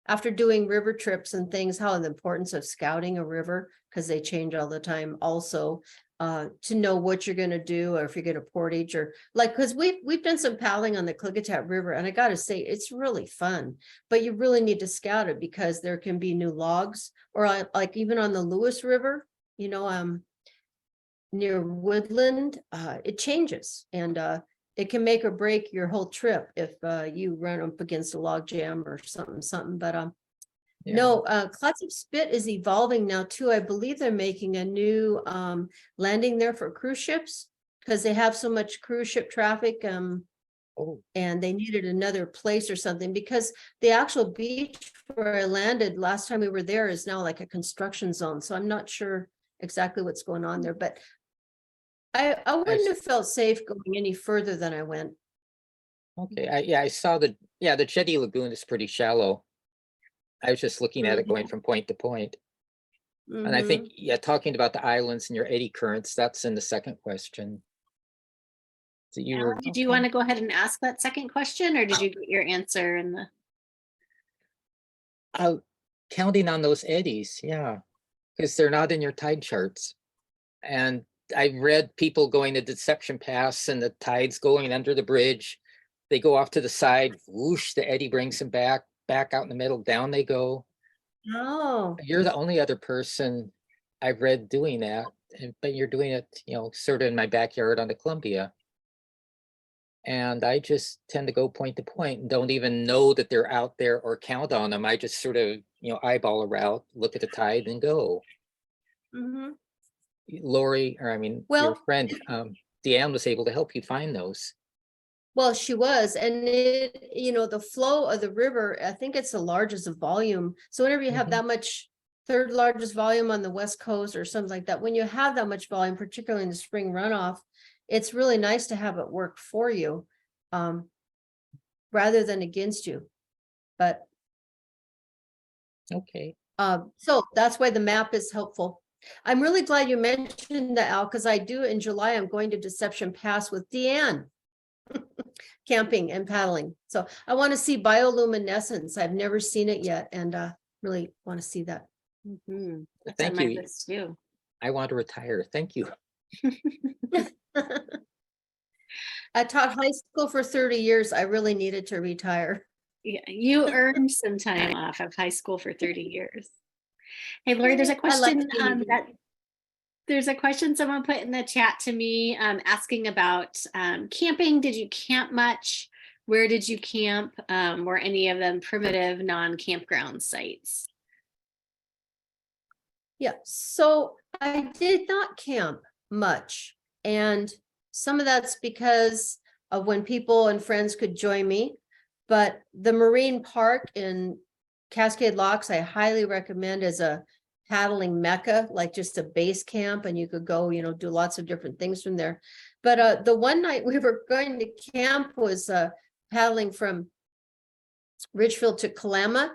after doing river trips and things, how the importance of scouting a river, because they change all the time also, to know what you're going to do, or if you're going to portage, or because we've done some paddling on the Klickitat River, and I got to say it's really fun, but you really need to scout it because there can be new logs, or like even on the Lewis River, near Woodland, it changes, and it can make or break your whole trip if you run up against a log jam or something. But no, Clatsop Spit is evolving now too. I believe they're making a new landing there for cruise ships because they have so much cruise ship traffic. And they needed another place or something, because the actual beach where I landed last time we were there is now like a construction zone. So I'm not sure exactly what's going on there, but I wouldn't have felt safe going any further than I went. Okay, I saw the Jetty Lagoon is pretty shallow. I was just looking at it going from point to point. And I think, yeah, talking about the islands and your eddy currents, that's in the second question. So you were, Alan, did you want to go ahead and ask that second question, or did you get your answer in the? counting on those eddies, yeah, because they're not in your tide charts. And I read people going to Deception Pass and the tides going under the bridge. They go off to the side, whoosh, the eddy brings them back out in the middle, down they go. Oh, You're the only other person I've read doing that, but you're doing it, you know, sort of in my backyard on the Columbia. And I just tend to go point to point and don't even know that they're out there or count on them. I just sort of, you know, eyeball a route, look at the tide and go. Laurie, or I mean, your friend, Deanne was able to help you find those. well, she was, and it, you know, the flow of the river, I think it's the largest of volume. So whenever you have that much, third largest volume on the West Coast or something like that, when you have that much volume, particularly in the spring runoff, it's really nice to have it work for you, rather than against you. But okay. so that's why the map is helpful. I'm really glad you mentioned that, Al, because I do in July, I'm going to Deception Pass with Deanne. Camping and paddling. So I want to see bioluminescence. I've never seen it yet, and really want to see that. That's Thank on my you. list too. I want to retire. Thank you. I taught high school for 30 years. I really needed to retire. Yeah, you earned some time off of high school for 30 years. Hey, Laurie, there's a question there's a question someone put in the chat to me, asking about camping. Did you camp much? Where did you camp? Were any of them primitive non-campground sites? Yeah, so I did not camp much. And some of that's because of when people and friends could join me. But the marine park in Cascade Locks, I highly recommend as a paddling mecca, like just a base camp, and you could go, you know, do lots of different things from there. But the one night we were going to camp was paddling from Ridgefield to Kalama.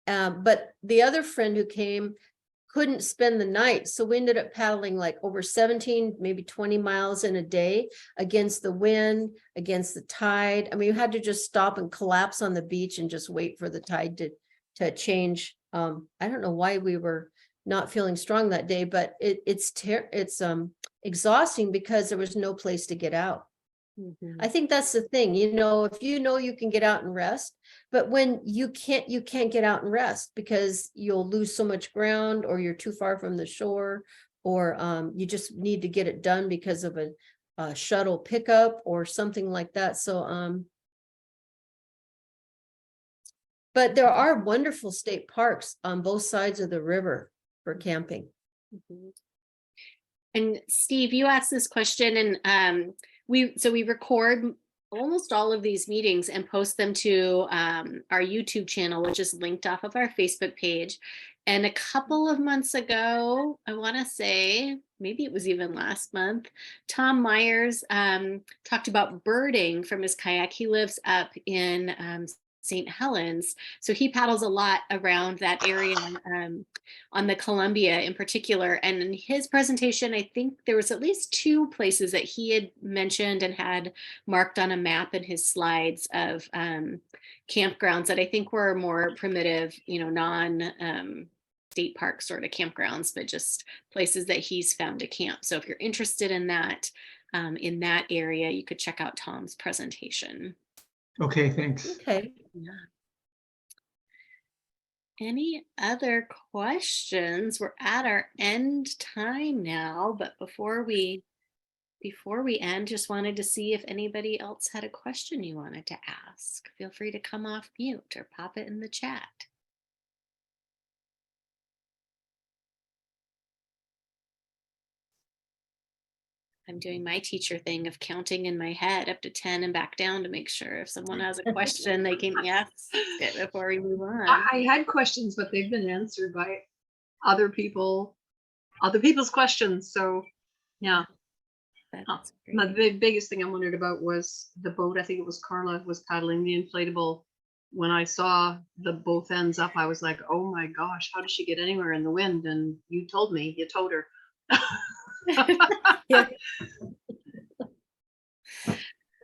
But the other friend who came couldn't spend the night. So we ended up paddling like over 17, maybe 20 miles in a day against the wind, against the tide. I mean, you had to just stop and collapse on the beach and just wait for the tide to change. I don't know why we were not feeling strong that day, but it's exhausting because there was no place to get out. I think that's the thing, you know, if you know you can get out and rest, but when you can't get out and rest because you'll lose so much ground, or you're too far from the shore, or you just need to get it done because of a shuttle pickup or something like that. So, but there are wonderful state parks on both sides of the river for camping. And Steve, you asked this question, and we record almost all of these meetings and post them to our YouTube channel, which is linked off of our Facebook page. And a couple of months ago, I want to say, maybe it was even last month, Tom Myers talked about birding from his kayak. He lives up in St. Helens. So he paddles a lot around that area on the Columbia in particular. And in his presentation, I think there was at least 2 places that he had mentioned and had marked on a map in his slides of campgrounds that I think were more primitive, you know, non-state park sort of campgrounds, but just places that he's found to camp. So if you're interested in that area, you could check out Tom's presentation. Okay, thanks. Okay. Yeah. Any other questions? We're at our end time now, but before we end, just wanted to see if anybody else had a question you wanted to ask. Feel free to come off mute or pop it in the chat. I'm doing my teacher thing of counting in my head up to 10 and back down to make sure if someone has a question, they can ask it before we move on. I had questions, but they've been answered by other people's questions. So yeah. The biggest thing I wondered about was the boat. I think it was Carla was paddling the inflatable when I saw the both ends up, I was like, oh my gosh, how does she get anywhere in the wind? And you told her. Yeah.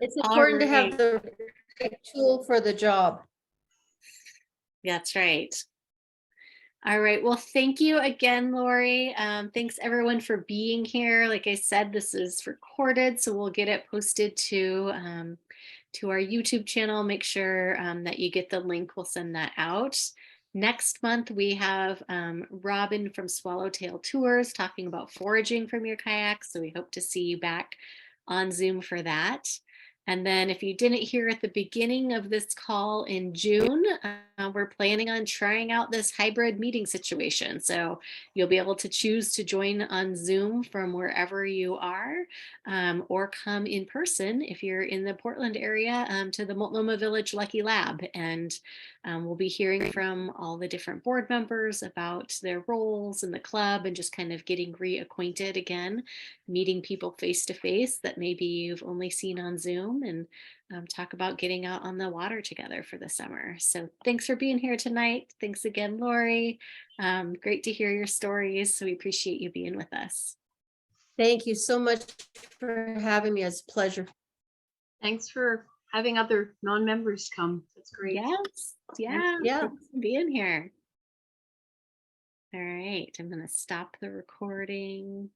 It's All important to right. have the right tool for the job. That's right. All right. Well, thank you again, Laurie. Thanks everyone for being here. Like I said, this is recorded, so we'll get it posted to our YouTube channel. Make sure that you get the link. We'll send that out. Next month, we have Robin from Swallowtail Tours talking about foraging from your kayak. So we hope to see you back on Zoom for that. And then if you didn't hear at the beginning of this call in June, we're planning on trying out this hybrid meeting situation. So you'll be able to choose to join on Zoom from wherever you are, or come in person if you're in the Portland area to the Multnomah Village Lucky Lab. And we'll be hearing from all the different board members about their roles in the club and just kind of getting reacquainted again, meeting people face to face that maybe you've only seen on Zoom, and talk about getting out on the water together for the summer. So thanks for being here tonight. Thanks again, Laurie. Great to hear your stories. So we appreciate you being with us. Thank you so much for having me. It's a pleasure. Thanks for having other non-members come. That's great. Yes. Yeah. Yeah. Thanks for being here. All right. I'm going to stop the recording.